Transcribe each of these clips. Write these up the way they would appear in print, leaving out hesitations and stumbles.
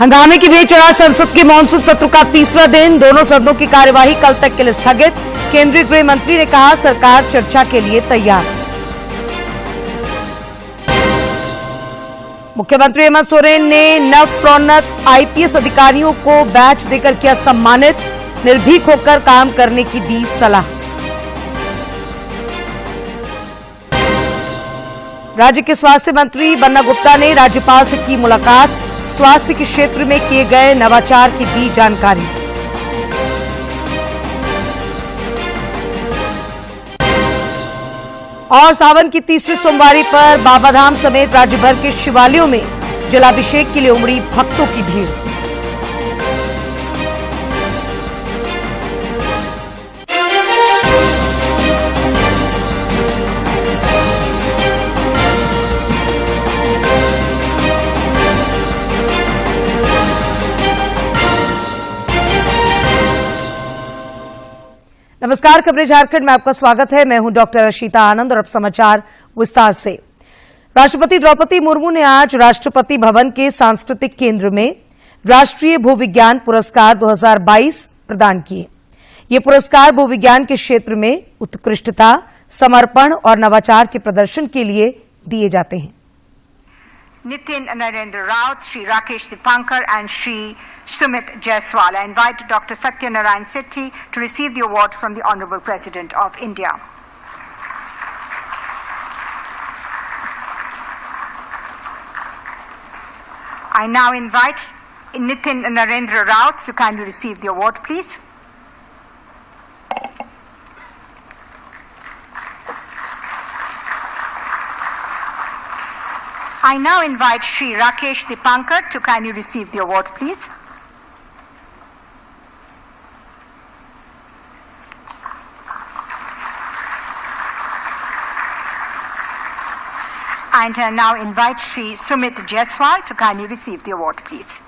हंगामे के बीच चढ़ा संसद के मानसून सत्र का तीसरा दिन। दोनों सदनों की कार्यवाही कल तक के लिए स्थगित। केंद्रीय गृह मंत्री ने कहा, सरकार चर्चा के लिए तैयार। मुख्यमंत्री हेमंत सोरेन ने नवप्रोन्नत आईपीएस अधिकारियों को बैच देकर किया सम्मानित। निर्भीक होकर काम करने की दी सलाह। राज्य के स्वास्थ्य मंत्री बन्ना गुप्ता ने राज्यपाल से की मुलाकात। स्वास्थ्य के क्षेत्र में किए गए नवाचार की दी जानकारी। और सावन की तीसरी सोमवारी पर बाबाधाम समेत राज्य भर के शिवालयों में जलाभिषेक के लिए उमड़ी भक्तों की भीड़। नमस्कार, खबरें झारखंड में आपका स्वागत है। मैं हूं डॉक्टर अशिता आनंद और अब समाचार विस्तार से। राष्ट्रपति द्रौपदी मुर्मू ने आज राष्ट्रपति भवन के सांस्कृतिक केंद्र में राष्ट्रीय भूविज्ञान पुरस्कार 2022 प्रदान किए। ये पुरस्कार भूविज्ञान के क्षेत्र में उत्कृष्टता, समर्पण और नवाचार के प्रदर्शन के लिए दिए जाते हैं। Nitin Narendra Raut, Shri Rakesh Dipankar and Shri Sumit Jaiswal. I invite Dr. Satya Narayan Sethi to receive the award from the Honorable President of India. I now invite Nitin Narendra Raut to kindly receive the award, please. I now invite Shri Rakesh Dipankar to kindly receive the award, please. And I now invite Shri Sumit Jaiswal to kindly receive the award, please.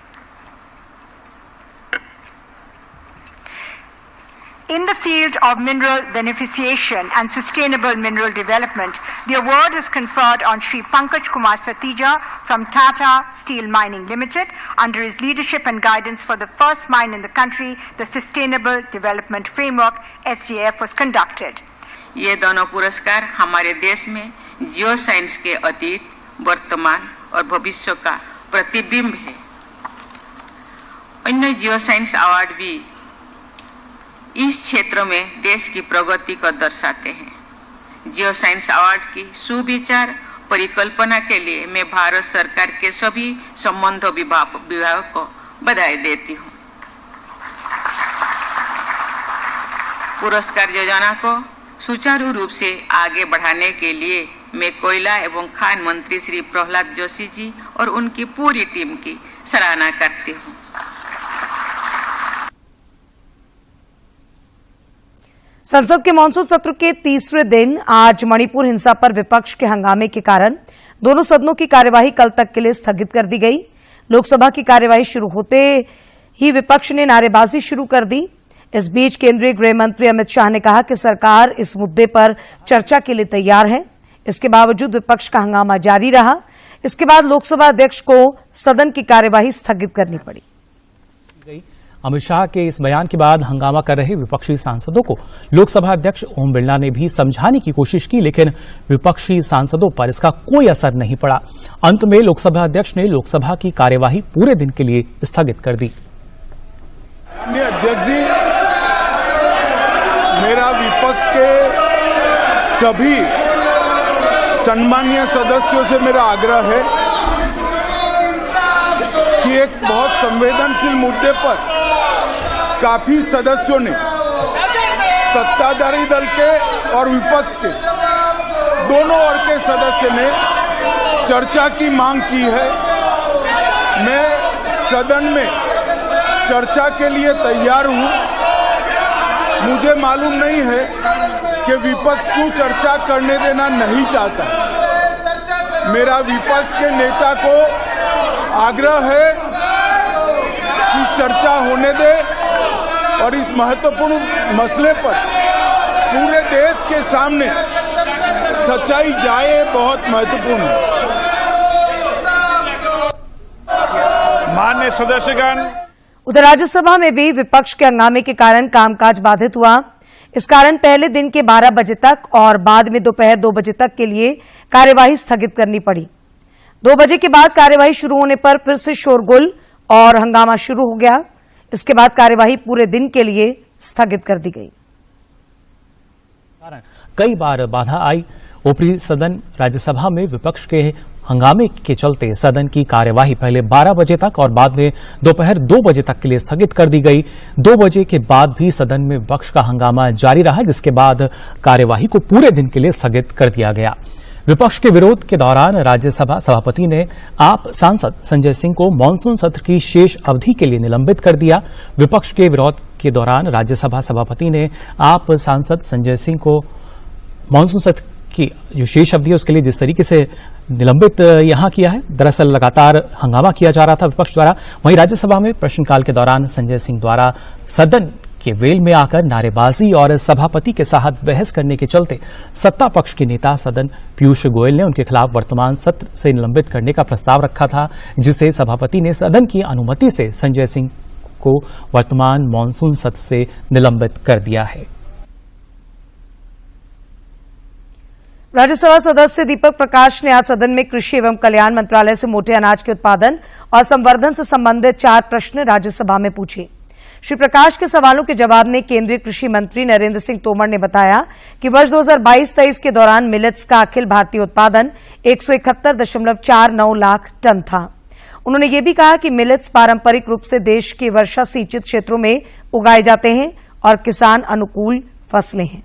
In the field of mineral beneficiation and sustainable mineral development, the award is conferred on Shri Pankaj Kumar Satija from Tata Steel Mining Limited. Under his leadership and guidance for the first mine in the country, the Sustainable Development Framework (SDF) was conducted. ये दोनों पुरस्कार हमारे देश में geo science के अतीत, वर्तमान और भविष्य का प्रतिबिंब है। अन्य जियो साइंस अवार्ड भी इस क्षेत्र में देश की प्रगति को दर्शाते हैं। जियो साइंस अवार्ड की सुविचार परिकल्पना के लिए मैं भारत सरकार के सभी संबंध विभाग को बधाई देती हूँ। पुरस्कार योजना को सुचारू रूप से आगे बढ़ाने के लिए मैं कोयला एवं खान मंत्री श्री प्रहलाद जोशी जी और उनकी पूरी टीम की सराहना करती हूँ। संसद के मानसून सत्र के तीसरे दिन आज मणिपुर हिंसा पर विपक्ष के हंगामे के कारण दोनों सदनों की कार्यवाही कल तक के लिए स्थगित कर दी गई। लोकसभा की कार्यवाही शुरू होते ही विपक्ष ने नारेबाजी शुरू कर दी। इस बीच केंद्रीय गृह मंत्री अमित शाह ने कहा कि सरकार इस मुद्दे पर चर्चा के लिए तैयार है। इसके बावजूद विपक्ष का हंगामा जारी रहा। इसके बाद लोकसभा अध्यक्ष को सदन की कार्यवाही स्थगित करनी पड़ी। अमित शाह के इस बयान के बाद हंगामा कर रहे विपक्षी सांसदों को लोकसभा अध्यक्ष ओम बिरला ने भी समझाने की कोशिश की, लेकिन विपक्षी सांसदों पर इसका कोई असर नहीं पड़ा। अंत में लोकसभा अध्यक्ष ने लोकसभा की कार्यवाही पूरे दिन के लिए स्थगित कर दी। अध्यक्ष जी, मेरा विपक्ष के सभी सम्मानीय सदस्यों से मेरा आग्रह है कि एक बहुत संवेदनशील मुद्दे पर काफी सदस्यों ने, सत्ताधारी दल के और विपक्ष के दोनों ओर के सदस्य ने चर्चा की मांग की है। मैं सदन में चर्चा के लिए तैयार हूं। मुझे मालूम नहीं है कि विपक्ष को चर्चा करने देना नहीं चाहता। मेरा विपक्ष के नेता को आग्रह है कि चर्चा होने दे और इस महत्वपूर्ण मसले पर पूरे देश के सामने सच्चाई जाए, बहुत महत्वपूर्ण है। माननीय सदस्यगण, उधर राज्यसभा में भी विपक्ष के हंगामे के कारण कामकाज बाधित हुआ। इस कारण पहले दिन के 12 बजे तक और बाद में दोपहर 2 बजे तक के लिए कार्यवाही स्थगित करनी पड़ी। 2 बजे के बाद कार्यवाही शुरू होने पर फिर से शोरगुल और हंगामा शुरू हो गया। इसके बाद कार्यवाही पूरे दिन के लिए स्थगित कर दी गई। कई बार बाधा आई। ऊपरी सदन राज्यसभा में विपक्ष के हंगामे के चलते सदन की कार्यवाही पहले 12 बजे तक और बाद में दोपहर 2 बजे तक के लिए स्थगित कर दी गई। 2 बजे के बाद भी सदन में विपक्ष का हंगामा जारी रहा, जिसके बाद कार्यवाही को पूरे दिन के लिए स्थगित कर दिया गया। विपक्ष के विरोध के दौरान राज्यसभा सभापति ने आप सांसद संजय सिंह को मानसून सत्र की शेष अवधि के लिए निलंबित कर दिया। विपक्ष के विरोध के दौरान राज्यसभा सभापति ने आप सांसद संजय सिंह को मानसून सत्र की जो शेष अवधि है उसके लिए जिस तरीके से निलंबित यहां किया है, दरअसल लगातार हंगामा किया जा रहा था विपक्ष द्वारा। वहीं राज्यसभा में प्रश्नकाल के दौरान संजय सिंह द्वारा सदन के वेल में आकर नारेबाजी और सभापति के साथ बहस करने के चलते सत्ता पक्ष के नेता सदन पीयूष गोयल ने उनके खिलाफ वर्तमान सत्र से निलंबित करने का प्रस्ताव रखा था, जिसे सभापति ने सदन की अनुमति से संजय सिंह को वर्तमान मानसून सत्र से निलंबित कर दिया है। राज्यसभा सदस्य दीपक प्रकाश ने आज सदन में कृषि एवं कल्याण मंत्रालय से मोटे अनाज के उत्पादन और संवर्धन से संबंधित 4 प्रश्न राज्यसभा में पूछे। श्री प्रकाश के सवालों के जवाब में केंद्रीय कृषि मंत्री नरेंद्र सिंह तोमर ने बताया कि वर्ष 2022-23 के दौरान मिलेट्स का अखिल भारतीय उत्पादन 171.49 लाख टन था। उन्होंने ये भी कहा कि मिलेट्स पारंपरिक रूप से देश के वर्षा सिंचित क्षेत्रों में उगाए जाते हैं और किसान अनुकूल फसलें हैं।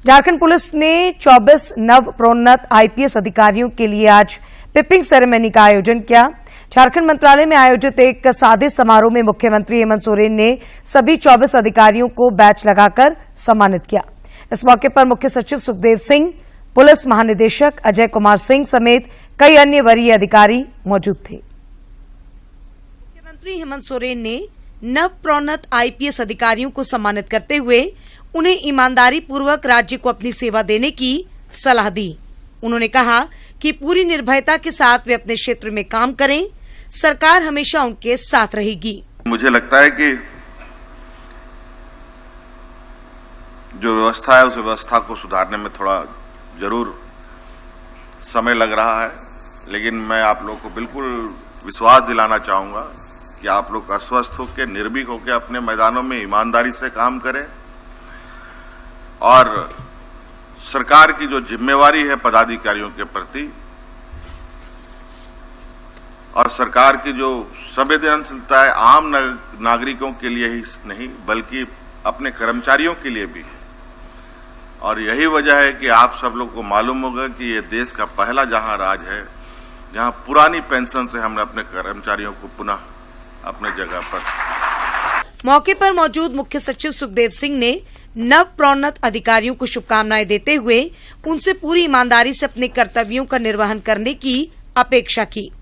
झारखंड पुलिस ने 24 नव प्रोन्नत आईपीएस अधिकारियों के लिए आज पिपिंग सेरेमनी का आयोजन किया। झारखंड मंत्रालय में आयोजित एक सादे समारोह में मुख्यमंत्री हेमंत सोरेन ने सभी 24 अधिकारियों को बैच लगाकर सम्मानित किया। इस मौके पर मुख्य सचिव सुखदेव सिंह, पुलिस महानिदेशक अजय कुमार सिंह समेत कई अन्य वरीय अधिकारी मौजूद थे। मुख्यमंत्री हेमंत सोरेन ने नव प्रोन्नत आईपीएस अधिकारियों को सम्मानित करते हुए उन्हें ईमानदारी पूर्वक राज्य को अपनी सेवा देने की सलाह दी। उन्होंने कहा कि पूरी निर्भयता के साथ वे अपने क्षेत्र में काम करें, सरकार हमेशा उनके साथ रहेगी। मुझे लगता है कि जो व्यवस्था है उस व्यवस्था को सुधारने में थोड़ा जरूर समय लग रहा है, लेकिन मैं आप लोग को बिल्कुल विश्वास दिलाना चाहूंगा कि आप लोग अस्वस्थ होकर, निर्भीक होकर अपने मैदानों में ईमानदारी से काम करें और सरकार की जो जिम्मेवारी है पदाधिकारियों के प्रति और सरकार की जो संवेदनशीलता है आम नागरिकों के लिए ही नहीं बल्कि अपने कर्मचारियों के लिए भी है। और यही वजह है कि आप सब लोग को मालूम होगा कि ये देश का पहला जहां राज है जहां पुरानी पेंशन से हमने अपने कर्मचारियों को पुनः अपने जगह पर। मौके पर मौजूद मुख्य सचिव सुखदेव सिंह ने नव प्रोन्नत अधिकारियों को शुभकामनाएं देते हुए उनसे पूरी ईमानदारी से अपने कर्तव्यों का निर्वहन करने की अपेक्षा की।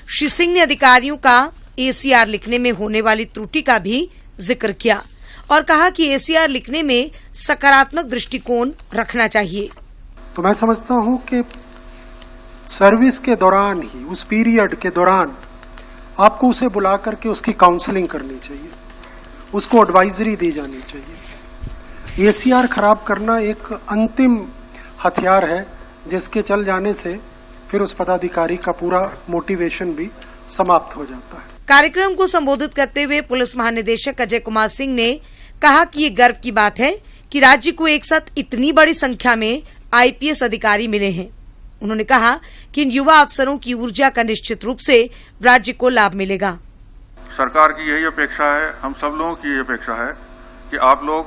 श्री सिंह ने अधिकारियों का एसीआर लिखने में होने वाली त्रुटि का भी जिक्र किया और कहा कि एसीआर लिखने में सकारात्मक दृष्टिकोण रखना चाहिए। तो मैं समझता हूं कि सर्विस के दौरान ही, उस पीरियड के दौरान आपको उसे बुला करके उसकी काउंसलिंग करनी चाहिए, उसको एडवाइजरी दी जानी चाहिए। एसीआर खराब करना एक अंतिम हथियार है जिसके चल जाने से फिर उस पदाधिकारी का पूरा मोटिवेशन भी समाप्त हो जाता है। कार्यक्रम को संबोधित करते हुए पुलिस महानिदेशक अजय कुमार सिंह ने कहा कि ये गर्व की बात है कि राज्य को एक साथ इतनी बड़ी संख्या में आईपीएस अधिकारी मिले हैं। उन्होंने कहा कि इन युवा अफसरों की ऊर्जा का निश्चित रूप से राज्य को लाभ मिलेगा। सरकार की यही अपेक्षा है, हम सब लोगों की यही अपेक्षा है कि आप लोग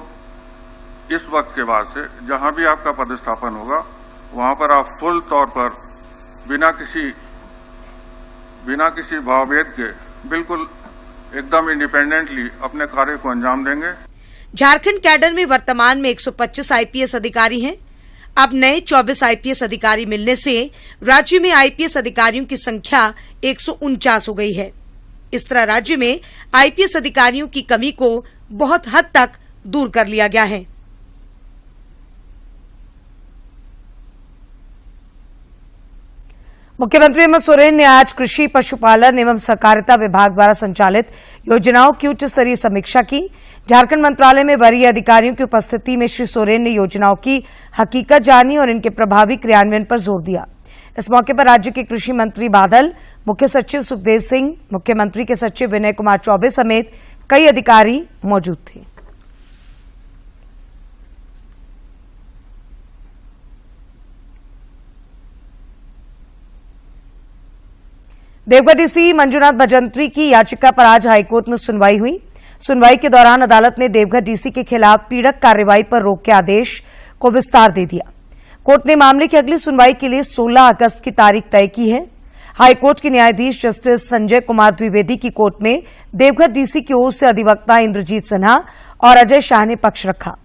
इस वक्त के बाद से जहां भी आपका पदस्थापन होगा वहां पर आप फुल तौर पर बिना किसी भावभेद के बिल्कुल एकदम इंडिपेंडेंटली अपने कार्य को अंजाम देंगे। झारखंड कैडर में वर्तमान में 125 आईपीएस अधिकारी हैं। अब नए 24 आईपीएस अधिकारी मिलने से राज्य में आईपीएस अधिकारियों की संख्या 149 हो गई है। इस तरह राज्य में आईपीएस अधिकारियों की कमी को बहुत हद तक दूर कर लिया गया है। मुख्यमंत्री हेमंत सोरेन ने आज कृषि, पशुपालन एवं सहकारिता विभाग द्वारा संचालित योजनाओं की उच्च स्तरीय समीक्षा की। झारखंड मंत्रालय में वरीय अधिकारियों की उपस्थिति में श्री सोरेन ने योजनाओं की हकीकत जानी और इनके प्रभावी क्रियान्वयन पर जोर दिया। इस मौके पर राज्य के कृषि मंत्री बादल, मुख्य सचिव सुखदेव सिंह, मुख्यमंत्री के सचिव विनय कुमार चौबे समेत कई अधिकारी मौजूद थे। देवघर डीसी मंजुनाथ भजंत्री की याचिका पर आज हाईकोर्ट में सुनवाई हुई। सुनवाई के दौरान अदालत ने देवघर डीसी के खिलाफ पीड़क कार्रवाई पर रोक के आदेश को विस्तार दे दिया। कोर्ट ने मामले की अगली सुनवाई के लिए 16 अगस्त की तारीख तय की है। हाईकोर्ट के न्यायाधीश जस्टिस संजय कुमार द्विवेदी की कोर्ट में देवघर डीसी की ओर से अधिवक्ता इंद्रजीत सिन्हा और अजय शाह ने पक्ष रखा।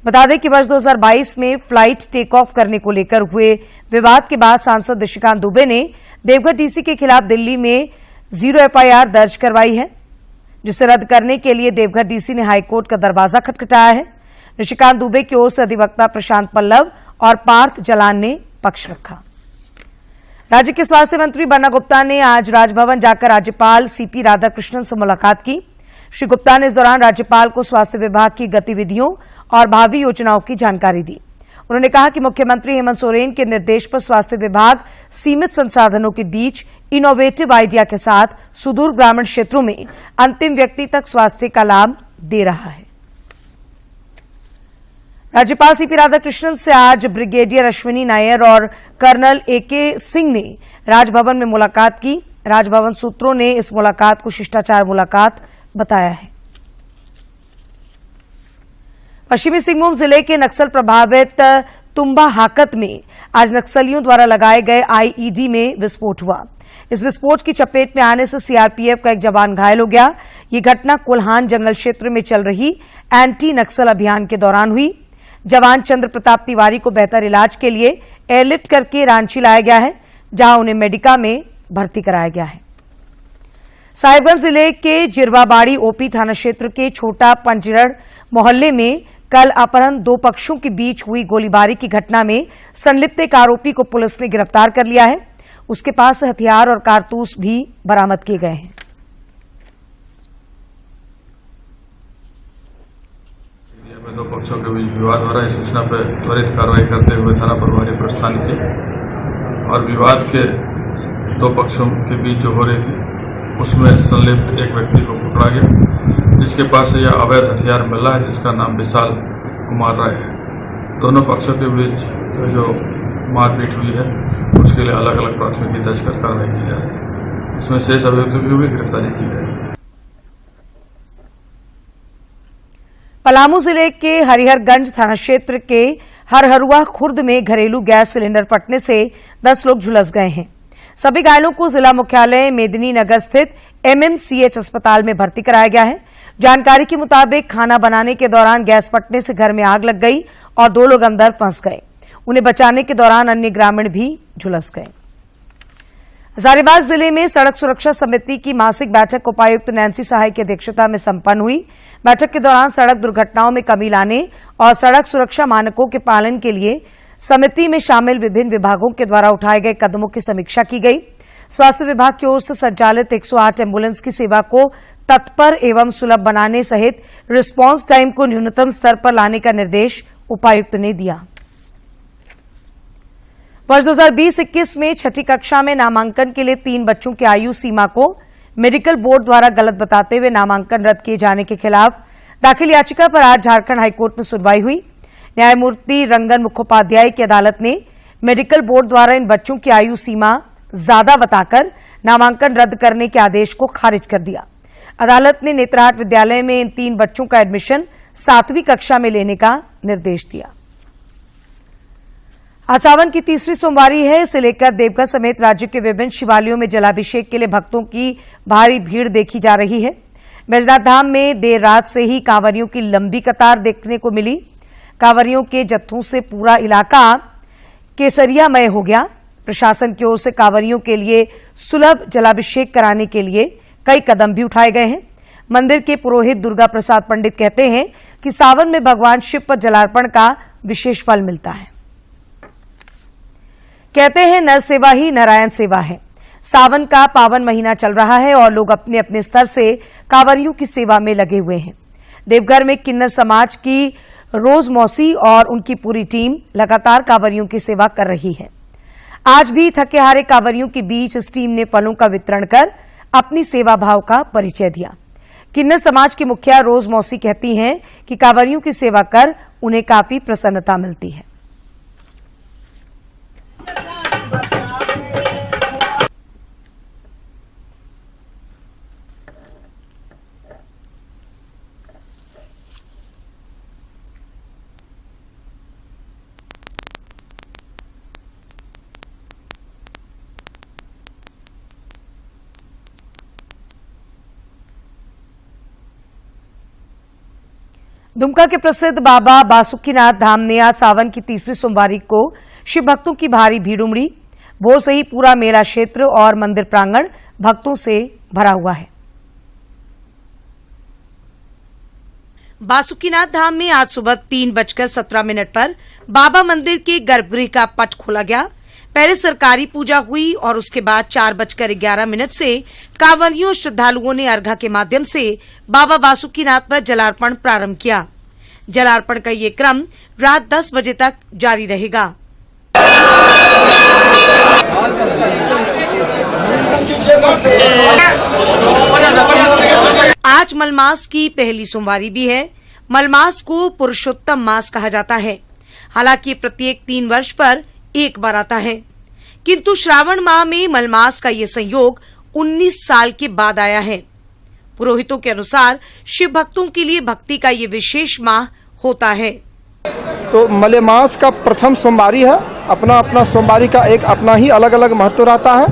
बता दें कि वर्ष 2022 में फ्लाइट टेक ऑफ करने को लेकर हुए विवाद के बाद सांसद निशिकांत दुबे ने देवघर डीसी के खिलाफ दिल्ली में 0 एफआईआर दर्ज करवाई है, जिसे रद्द करने के लिए देवघर डीसी ने हाईकोर्ट का दरवाजा खटखटाया है। निशिकांत दुबे की ओर से अधिवक्ता प्रशांत पल्लव और पार्थ जलान ने पक्ष रखा। राज्य के स्वास्थ्य मंत्री बन्ना गुप्ता ने आज राजभवन जाकर राज्यपाल सीपी राधाकृष्णन से मुलाकात की। श्री गुप्ता ने इस दौरान राज्यपाल को स्वास्थ्य विभाग की गतिविधियों और भावी योजनाओं की जानकारी दी। उन्होंने कहा कि मुख्यमंत्री हेमंत सोरेन के निर्देश पर स्वास्थ्य विभाग सीमित संसाधनों के बीच इनोवेटिव आइडिया के साथ सुदूर ग्रामीण क्षेत्रों में अंतिम व्यक्ति तक स्वास्थ्य का लाभ दे रहा है। राज्यपाल सीपी राधाकृष्णन से आज ब्रिगेडियर अश्विनी नायर और कर्नल एके सिंह ने राजभवन में मुलाकात की। राजभवन सूत्रों ने इस मुलाकात को शिष्टाचार मुलाकात बताया है। पश्चिमी सिंहभूम जिले के नक्सल प्रभावित तुम्बा हाकत में आज नक्सलियों द्वारा लगाए गए आईईडी में विस्फोट हुआ। इस विस्फोट की चपेट में आने से सीआरपीएफ का एक जवान घायल हो गया। ये घटना कोल्हान जंगल क्षेत्र में चल रही एंटी नक्सल अभियान के दौरान हुई। जवान चंद्र प्रताप तिवारी को बेहतर इलाज के लिए एयरलिफ्ट करके रांची लाया गया है, जहां उन्हें मेडिका में भर्ती कराया गया है। साहिबगंज जिले के जिरवाबाड़ी ओपी थाना क्षेत्र के छोटा पंजरड़ मोहल्ले में कल अपहरण 2 पक्षों के बीच हुई गोलीबारी की घटना में संलिप्त एक आरोपी को पुलिस ने गिरफ्तार कर लिया है। उसके पास से हथियार और कारतूस भी बरामद किए गए हैं। में 2 पक्षों के बीच विवाद हो रहा है। सूचना पर त्वरित कार्रवाई करते हुए थाना प्रभारी प्रस्थान किए और विवाद के 2 पक्षों के बीच जो हो रही थी उसमें संलिप्त एक व्यक्ति को पकड़ा गया, जिसके पास से यह अवैध हथियार मिला है, जिसका नाम विशाल कुमार राय है। दोनों पक्षों के बीच जो मारपीट हुई है उसके लिए अलग अलग प्राथमिकी दर्ज कर कार्रवाई की जा रही है। इसमें शेष अभियुक्तों की भी गिरफ्तारी की जाएगी। पलामू जिले के हरिहरगंज थाना क्षेत्र के हरहरुआ खुर्द में घरेलू गैस सिलेंडर फटने से 10 लोग झुलस गए हैं। सभी घायलों को जिला मुख्यालय मेदिनी नगर स्थित एमएमसीएच अस्पताल में भर्ती कराया गया है। जानकारी के मुताबिक खाना बनाने के दौरान गैस फटने से घर में आग लग गई और 2 लोग अंदर फंस गए। उन्हें बचाने के दौरान अन्य ग्रामीण भी झुलस गए। हजारीबाग जिले में सड़क सुरक्षा समिति की मासिक बैठक उपायुक्त नैन्सी सहाय की अध्यक्षता में संपन्न हुई। बैठक के दौरान सड़क दुर्घटनाओं में कमी लाने और सड़क सुरक्षा मानकों के पालन के लिए समिति में शामिल विभिन्न विभागों के द्वारा उठाए गए कदमों की समीक्षा की गई। स्वास्थ्य विभाग की ओर से संचालित 108 एम्बुलेंस की सेवा को तत्पर एवं सुलभ बनाने सहित रिस्पांस टाइम को न्यूनतम स्तर पर लाने का निर्देश उपायुक्त ने दिया। वर्ष 2020-21 में 6ठी कक्षा में नामांकन के लिए 3 बच्चों की आयु सीमा को मेडिकल बोर्ड द्वारा गलत बताते हुए नामांकन रद्द किए जाने के खिलाफ दाखिल याचिका पर आज झारखंड हाईकोर्ट में सुनवाई हुई। न्यायमूर्ति रंगन मुखोपाध्याय की अदालत ने मेडिकल बोर्ड द्वारा इन बच्चों की आयु सीमा ज्यादा बताकर नामांकन रद्द करने के आदेश को खारिज कर दिया। अदालत ने नेत्राहाट विद्यालय में इन 3 बच्चों का एडमिशन 7वीं कक्षा में लेने का निर्देश दिया। आज सावन की तीसरी सोमवारी है। इसे लेकर देवघर समेत राज्य के विभिन्न शिवालयों में जलाभिषेक के लिए भक्तों की भारी भीड़ देखी जा रही है। बैजनाथ धाम में देर रात से ही कांवरियों की लंबी कतार देखने को मिली। कांवरियों के जत्थों से पूरा इलाका केसरियामय हो गया। प्रशासन की ओर से कांवरियों के लिए सुलभ जलाभिषेक कराने के लिए कई कदम भी उठाए गए हैं। मंदिर के पुरोहित दुर्गा प्रसाद पंडित कहते हैं कि सावन में भगवान शिव पर जलार्पण का विशेष फल मिलता है। कहते हैं नर सेवा ही नारायण सेवा है। सावन का पावन महीना चल रहा है और लोग अपने अपने स्तर से कांवरियों की सेवा में लगे हुए हैं। देवघर में किन्नर समाज की रोज मौसी और उनकी पूरी टीम लगातार कांवरियों की सेवा कर रही है। आज भी थके हारे कांवरियों के बीच इस टीम ने फलों का वितरण कर अपनी सेवा भाव का परिचय दिया। किन्नर समाज की मुखिया रोज मौसी कहती हैं कि कांवरियों की सेवा कर उन्हें काफी प्रसन्नता मिलती है। दुमका के प्रसिद्ध बाबा बासुकीनाथ धाम ने आज सावन की तीसरी सोमवारी को शिव भक्तों की भारी भीड़ उमड़ी। भोर से ही पूरा मेला क्षेत्र और मंदिर प्रांगण भक्तों से भरा हुआ है। बासुकीनाथ धाम में आज सुबह 3:17 पर बाबा मंदिर के गर्भगृह का पट खोला गया। पहले सरकारी पूजा हुई और उसके बाद 4:11 से कांवरियों और श्रद्धालुओं ने अर्घा के माध्यम से बाबा बासुकीनाथ पर जलार्पण प्रारंभ किया। जलार्पण का ये क्रम रात 10 बजे तक जारी रहेगा। आज मलमास की पहली सोमवारी भी है। मलमास को पुरुषोत्तम मास कहा जाता है। हालांकि प्रत्येक 3 वर्ष पर एक बार आता है, किंतु श्रावण माह में मलमास का ये संयोग 19 साल के बाद आया है। पुरोहितों के अनुसार शिव भक्तों के लिए भक्ति का ये विशेष माह होता है। तो मलेमास का प्रथम सोमवारी है। अपना अपना सोमवारी का एक अपना ही अलग अलग महत्व रहता है,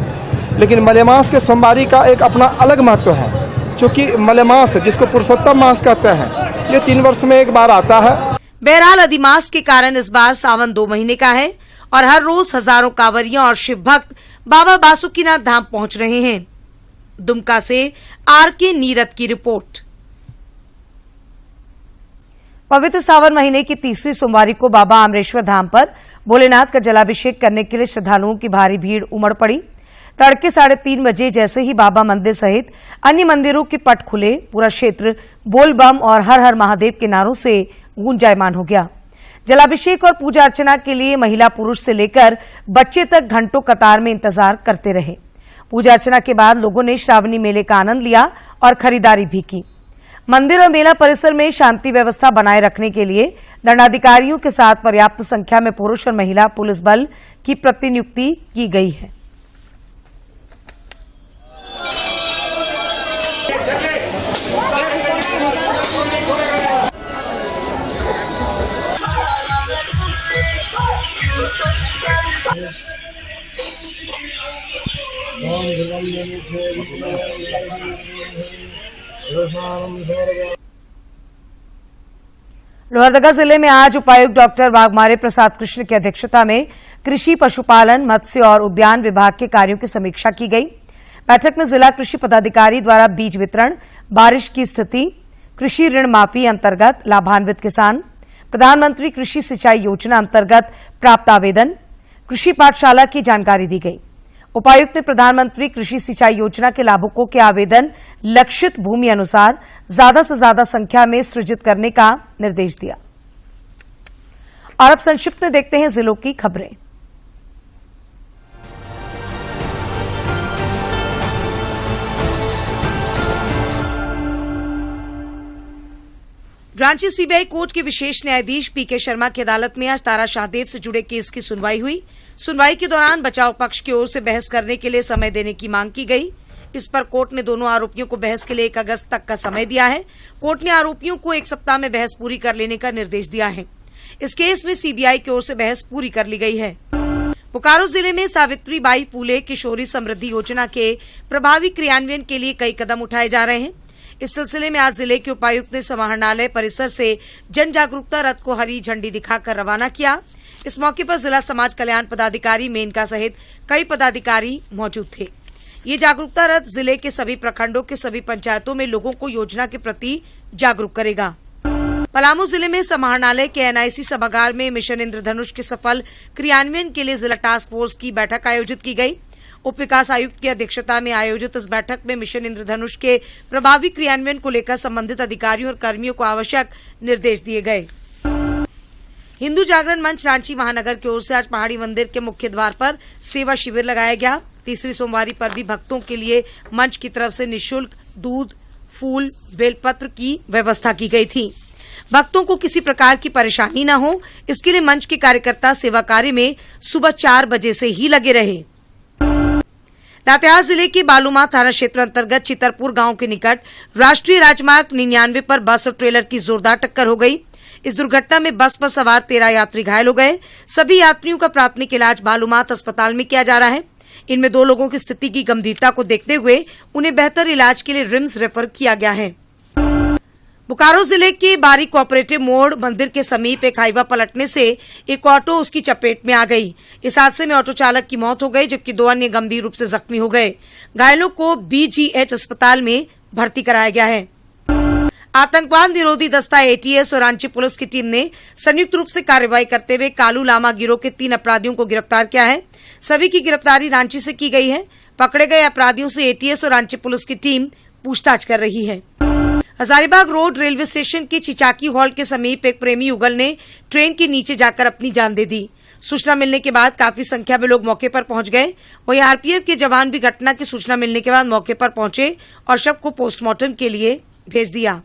लेकिन मलेमास के सोमवारी का एक अपना अलग महत्व है। चूँकि मलेमास जिसको पुरुषोत्तम मास कहते हैं, ये 3 वर्ष में एक बार आता है। बहरहाल अधिमास के कारण इस बार सावन 2 महीने का है और हर रोज हजारों कांवरियां और शिव भक्त बाबा बासुकीनाथ धाम पहुंच रहे हैं। दुमका से आर.के. नीरद की रिपोर्ट। पवित्र सावन महीने की तीसरी सोमवारी को बाबा आमरेश्वर धाम पर भोलेनाथ का जलाभिषेक करने के लिए श्रद्धालुओं की भारी भीड़ उमड़ पड़ी। तड़के 3:30 बजे जैसे ही बाबा मंदिर सहित अन्य मंदिरों के पट खुले, पूरा क्षेत्र बोल बम और हर हर महादेव के नारों से गूंजायमान हो गया। जलाभिषेक और पूजा अर्चना के लिए महिला पुरुष से लेकर बच्चे तक घंटों कतार में इंतजार करते रहे। पूजा अर्चना के बाद लोगों ने श्रावणी मेले का आनंद लिया और खरीदारी भी की। मंदिर और मेला परिसर में शांति व्यवस्था बनाए रखने के लिए दंडाधिकारियों के साथ पर्याप्त संख्या में पुरुष और महिला पुलिस बल की प्रतिनियुक्ति की गई है। लोहरदगा जिले में आज उपायुक्त डॉक्टर वाघमारे प्रसाद कृष्ण की अध्यक्षता में कृषि, पशुपालन, मत्स्य और उद्यान विभाग के कार्यों की समीक्षा की गई। बैठक में जिला कृषि पदाधिकारी द्वारा बीज वितरण, बारिश की स्थिति, कृषि ऋण माफी अंतर्गत लाभान्वित किसान, प्रधानमंत्री कृषि सिंचाई योजना अंतर्गत प्राप्त आवेदन, कृषि पाठशाला की जानकारी दी गई। उपायुक्त ने प्रधानमंत्री कृषि सिंचाई योजना के लाभुकों के आवेदन लक्षित भूमि अनुसार ज्यादा से ज्यादा संख्या में सृजित करने का निर्देश दिया। और अब संक्षिप्त में देखते हैं जिलों की खबरें। रांची सीबीआई कोर्ट के विशेष न्यायाधीश पीके शर्मा की अदालत में आज तारा शाहदेव से जुड़े केस की सुनवाई हुई। सुनवाई के दौरान बचाव पक्ष की ओर से बहस करने के लिए समय देने की मांग की गई। इस पर कोर्ट ने दोनों आरोपियों को बहस के लिए 1 अगस्त तक का समय दिया है। कोर्ट ने आरोपियों को 1 सप्ताह में बहस पूरी कर लेने का निर्देश दिया है। इस केस में सीबीआई की ओर से बहस पूरी कर ली गई है। बोकारो जिले में सावित्रीबाई फूले किशोरी समृद्धि योजना के प्रभावी क्रियान्वयन के लिए कई कदम उठाए जा रहे हैं। इस सिलसिले में आज जिले के उपायुक्त ने समाहरणालय परिसर से जन जागरूकता रथ को हरी झंडी दिखाकर रवाना किया। इस मौके पर जिला समाज कल्याण पदाधिकारी मेनका सहित कई पदाधिकारी मौजूद थे। ये जागरूकता रथ जिले के सभी प्रखंडों के सभी पंचायतों में लोगों को योजना के प्रति जागरूक करेगा। पलामू जिले में समाहरणालय के एनआईसी सभागार में मिशन इंद्रधनुष के सफल क्रियान्वयन के लिए जिला टास्क फोर्स की बैठक आयोजित की गई। उप विकास आयुक्त की अध्यक्षता में आयोजित इस बैठक में मिशन इंद्रधनुष के प्रभावी क्रियान्वयन को लेकर संबंधित अधिकारियों और कर्मियों को आवश्यक निर्देश दिए गए। हिंदू जागरण मंच रांची महानगर की ओर से आज पहाड़ी मंदिर के मुख्य द्वार पर सेवा शिविर लगाया गया। तीसरी सोमवारी पर भी भक्तों के लिए मंच की तरफ से निःशुल्क दूध, फूल, बेलपत्र की व्यवस्था की गई थी। भक्तों को किसी प्रकार की परेशानी न हो, इसके लिए मंच के कार्यकर्ता सेवा कार्य में सुबह 4 बजे से ही लगे रहे। लातेहार जिले के बालूमाथ थाना क्षेत्र अंतर्गत चितरपुर गांव के निकट राष्ट्रीय राजमार्ग 99 पर बस और ट्रेलर की जोरदार टक्कर हो गई। इस दुर्घटना में बस पर सवार 13 यात्री घायल हो गए। सभी यात्रियों का प्राथमिक इलाज बालूमाथ अस्पताल में किया जा रहा है। इनमें 2 लोगों की स्थिति की गंभीरता को देखते हुए उन्हें बेहतर इलाज के लिए रिम्स रेफर किया गया है। बोकारो जिले के बारी कोऑपरेटिव मोड़ मंदिर के समीप एक हाईवा पलटने से एक ऑटो उसकी चपेट में आ गई। इस हादसे में ऑटो चालक की मौत हो गई, जबकि 2 अन्य गंभीर रूप से जख्मी हो गए। घायलों को बीजीएच अस्पताल में भर्ती कराया गया है। आतंकवाद निरोधी दस्ता एटीएस और रांची पुलिस की टीम ने संयुक्त रूप से कार्रवाई करते हुए कालू लामा गिरोह के 3 अपराधियों को गिरफ्तार किया है। सभी की गिरफ्तारी रांची से की गई है। पकड़े गए अपराधियों से एटीएस और रांची पुलिस की टीम पूछताछ कर रही है। हजारीबाग रोड रेलवे स्टेशन के चिचाकी हॉल के समीप एक प्रेमी युगल ने ट्रेन के नीचे जाकर अपनी जान दे दी। सूचना मिलने के बाद काफी संख्या में लोग मौके पर पहुंच गए। वहीं आरपीएफ के जवान भी घटना की सूचना मिलने के बाद मौके पर पहुंचे और शव को पोस्टमार्टम के लिए भेज दिया।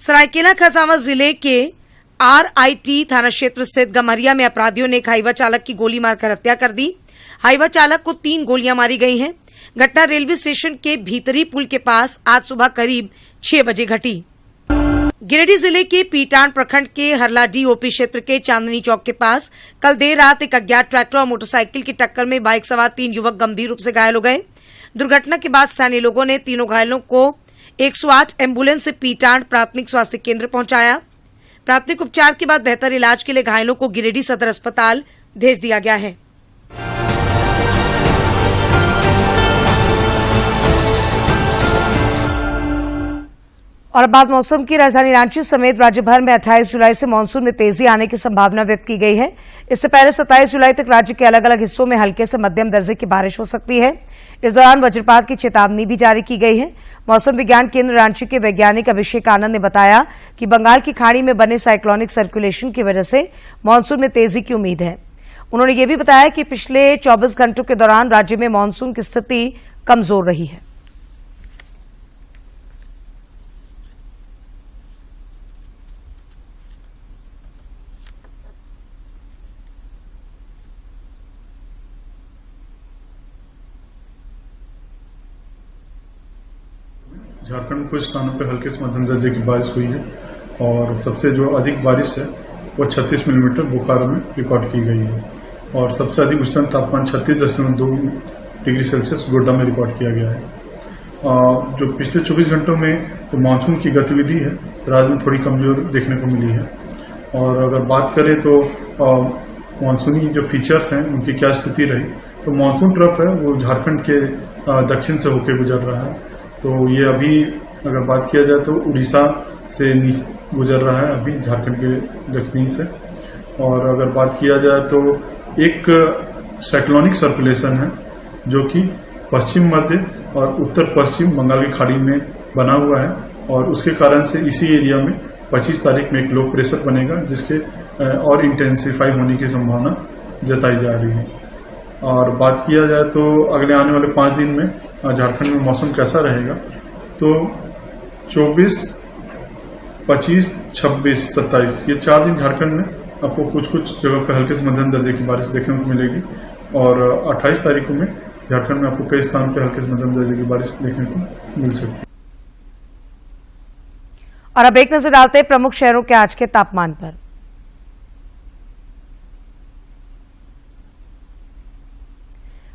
सरायकेला खरसावां जिले के आरआईटी थाना क्षेत्र स्थित गमरिया में अपराधियों ने एक हाईवा चालक की गोली मारकर हत्या कर दी। हाईवा चालक को 3 गोलियां मारी गई हैं। घटना रेलवे स्टेशन के भीतरी पुल के पास आज सुबह करीब 6 बजे घटी। गिरिडीह जिले के पीटान प्रखंड के हरलाडी ओपी क्षेत्र के चांदनी चौक के पास कल देर रात एक अज्ञात ट्रैक्टर और मोटरसाइकिल की टक्कर में बाइक सवार 3 युवक गंभीर रूप से घायल हो गए। दुर्घटना के बाद स्थानीय लोगों ने तीनों घायलों को 108 एम्बुलेंस से पीटान प्राथमिक स्वास्थ्य केंद्र पहुंचाया। प्राथमिक उपचार के बाद बेहतर इलाज के लिए घायलों को गिरिडीह सदर अस्पताल भेज दिया गया है। और अब बात मौसम की। राजधानी रांची समेत राज्य भर में 28 जुलाई से मानसून में तेजी आने की संभावना व्यक्त की गई है। इससे पहले 27 जुलाई तक राज्य के अलग अलग हिस्सों में हल्के से मध्यम दर्जे की बारिश हो सकती है। इस दौरान वज्रपात की चेतावनी भी जारी की गई है। मौसम विज्ञान केंद्र रांची के वैज्ञानिक अभिषेक आनंद ने बताया कि बंगाल की खाड़ी में बने साइक्लोनिक सर्कुलेशन की वजह से मानसून में तेजी की उम्मीद है। उन्होंने ये भी बताया कि पिछले 24 घंटों के दौरान राज्य में मानसून की स्थिति कमजोर रही है। झारखंड में कुछ स्थानों पर हल्के से मध्यम दर्जे की बारिश हुई है और सबसे जो अधिक बारिश है वो 36 मिलीमीटर बोकारो में रिकॉर्ड की गई है और सबसे अधिक उच्चतम तापमान 36.2 डिग्री सेल्सियस गोड्डा में रिकॉर्ड किया गया है। जो पिछले 24 घंटों में तो मानसून की गतिविधि है राज्य में थोड़ी कमजोर देखने को मिली है। और अगर बात करें तो मानसूनी जो फीचर्स हैं उनकी क्या स्थिति रही, तो मानसून ट्रफ है वो झारखंड के दक्षिण से होकर गुजर रहा है। तो ये अभी अगर बात किया जाए तो उड़ीसा से नीचे गुजर रहा है अभी झारखंड के दक्षिणी से। और अगर बात किया जाए तो एक साइक्लोनिक सर्कुलेशन है जो कि पश्चिम मध्य और उत्तर पश्चिम बंगाल की खाड़ी में बना हुआ है और उसके कारण से इसी एरिया में 25 तारीख में एक लो प्रेशर बनेगा जिसके और इंटेंसिफाई होने की संभावना जताई जा रही है। और बात किया जाए तो अगले आने वाले 5 दिन में झारखंड में मौसम कैसा रहेगा, तो 24, 25, 26, 27 ये 4 दिन झारखंड में आपको कुछ कुछ जगह पर हल्के से मध्यम दर्जे की बारिश देखने को मिलेगी और 28 तारीखों में झारखंड में आपको कई स्थानों पर हल्के से मध्यम दर्जे की बारिश देखने को मिल सकती है। और अब एक नजर डालते हैं प्रमुख शहरों के आज के तापमान पर।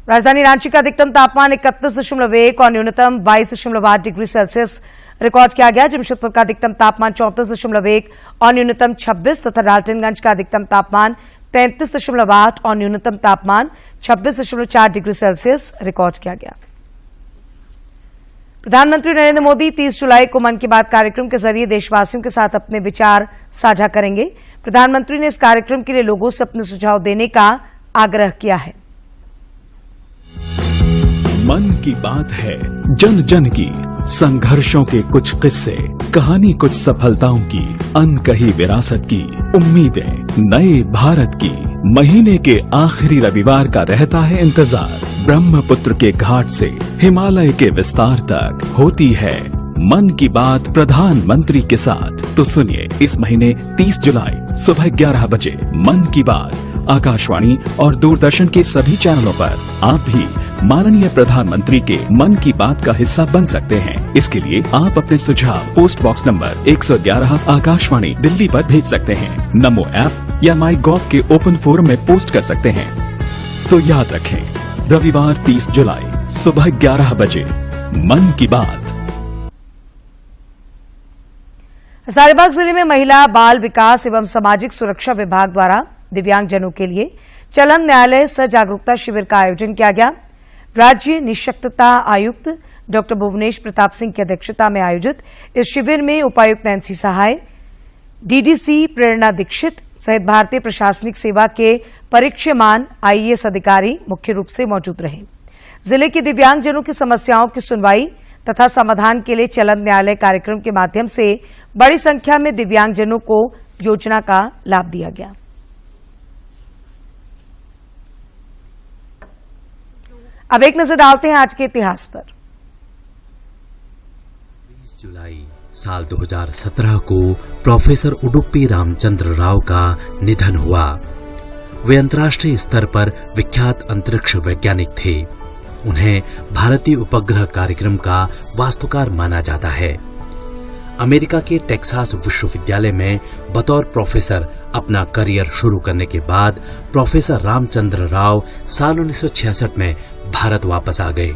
राजधानी रांची का अधिकतम तापमान 31.1 और न्यूनतम 22.8 डिग्री सेल्सियस रिकॉर्ड किया गया। जमशेदपुर का अधिकतम तापमान 34.1 और न्यूनतम 26 तथा डाल्टनगंज का अधिकतम तापमान 33.8 और न्यूनतम तापमान 26.4 डिग्री सेल्सियस रिकॉर्ड किया गया। प्रधानमंत्री नरेंद्र मोदी 30 जुलाई को मन की बात कार्यक्रम के जरिए देशवासियों के साथ अपने विचार साझा करेंगे। प्रधानमंत्री ने इस कार्यक्रम के लिए लोगों से अपने सुझाव देने का आग्रह किया है। मन की बात है जन जन की, संघर्षों के कुछ किस्से, कहानी कुछ सफलताओं की, अनकही विरासत की, उम्मीदें नए भारत की। महीने के आखिरी रविवार का रहता है इंतजार। ब्रह्मपुत्र के घाट से हिमालय के विस्तार तक होती है मन की बात प्रधानमंत्री के साथ। तो सुनिए इस महीने 30 जुलाई सुबह 11 बजे मन की बात आकाशवाणी और दूरदर्शन के सभी चैनलों पर। आप भी माननीय प्रधानमंत्री के मन की बात का हिस्सा बन सकते हैं। इसके लिए आप अपने सुझाव post box number 111 Akashvani Delhi पर भेज सकते हैं। नमो ऐप या माई गॉव के ओपन फोरम में पोस्ट कर सकते हैं। तो याद रखें, रविवार 30 जुलाई सुबह 11 बजे मन की बात। हजारीबाग जिले में महिला बाल विकास एवं सामाजिक सुरक्षा विभाग द्वारा दिव्यांगजनों के लिए चलन न्यायालय सह जागरूकता शिविर का आयोजन किया गया। राज्य निःशक्तता आयुक्त डॉक्टर भुवनेश प्रताप सिंह की अध्यक्षता में आयोजित इस शिविर में उपायुक्त नैन्सी सहाय, डीडीसी प्रेरणा दीक्षित सहित भारतीय प्रशासनिक सेवा के परीक्षमान आईएएस अधिकारी मुख्य रूप से मौजूद रहे। जिले के दिव्यांगजनों की समस्याओं की सुनवाई तथा समाधान के लिए चलन न्यायालय कार्यक्रम के माध्यम से बड़ी संख्या में दिव्यांगजनों को योजना का लाभ दिया गया। अब एक नजर डालते हैं आज के इतिहास पर। 20 जुलाई साल 2017 को प्रोफेसर उडुपी रामचंद्र राव का निधन हुआ। वे अंतर्राष्ट्रीय स्तर पर विख्यात अंतरिक्ष वैज्ञानिक थे। उन्हें भारतीय उपग्रह कार्यक्रम का वास्तुकार माना जाता है। अमेरिका के टेक्सास विश्वविद्यालय में बतौर प्रोफेसर अपना करियर शुरू करने के बाद प्रोफेसर रामचंद्र राव साल 1966 में भारत वापस आ गए।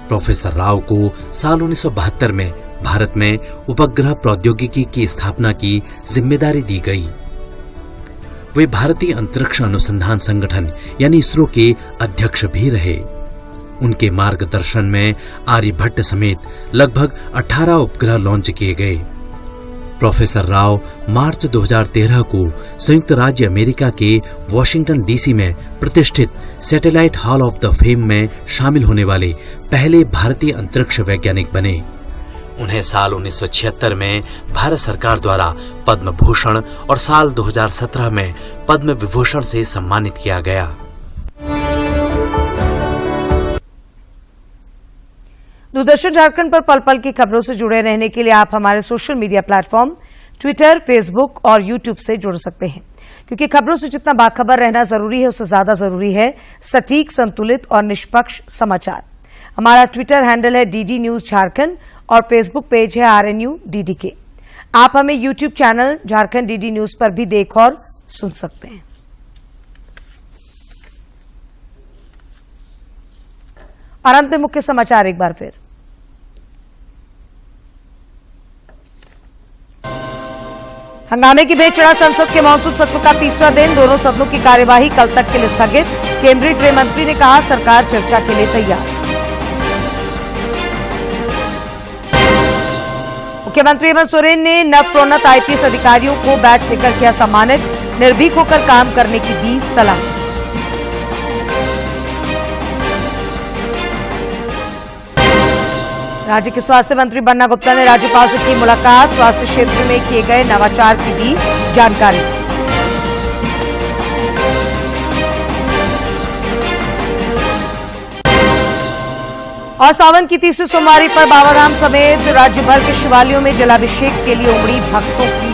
प्रोफेसर राव को साल 1972 में भारत में उपग्रह प्रौद्योगिकी की स्थापना की जिम्मेदारी दी गई। वे भारतीय अंतरिक्ष अनुसंधान संगठन यानी इसरो के अध्यक्ष भी रहे। उनके मार्गदर्शन में आर्यभट्ट समेत लगभग 18 उपग्रह लॉन्च किए गए। प्रोफेसर राव मार्च 2013 को संयुक्त राज्य अमेरिका के वॉशिंगटन डीसी में प्रतिष्ठित satellite hall of the fame में शामिल होने वाले पहले भारतीय अंतरिक्ष वैज्ञानिक बने। उन्हें साल 1976 में भारत सरकार द्वारा पद्म भूषण और साल 2017 में पद्म विभूषण से सम्मानित किया गया। दूरदर्शन झारखंड पर पल पल की खबरों से जुड़े रहने के लिए आप हमारे social media platform Twitter, Facebook और यूट्यूब से जुड़ सकते हैं, क्योंकि खबरों से जितना बाखबर रहना जरूरी है उससे ज्यादा जरूरी है सटीक, संतुलित और निष्पक्ष समाचार। हमारा ट्विटर हैंडल है डीडी न्यूज झारखंड और फेसबुक पेज है RNU DDK। आप हमें YouTube channel Jharkhand DD news पर भी देख और सुन सकते हैं। और अंत में मुख्य समाचार एक बार फिर। हंगामे की भेंट चढ़ा संसद के मॉनसून सत्र का तीसरा दिन। दोनों सदनों की कार्यवाही कल तक के लिए स्थगित। केंद्रीय गृह मंत्री ने कहा सरकार चर्चा के लिए तैयार। मुख्यमंत्री हेमंत सोरेन ने नवप्रोन्नत IPS अधिकारियों को बैच देकर किया सम्मानित। निर्भीक होकर काम करने की दी सलाह। राज्य के स्वास्थ्य मंत्री बन्ना गुप्ता ने राज्यपाल से की मुलाकात। स्वास्थ्य क्षेत्र में किए गए नवाचार की दी जानकारी। और सावन की तीसरी सोमवारी पर बाबाधाम समेत राज्य भर के शिवालयों में जलाभिषेक के लिए उमड़ी भक्तों की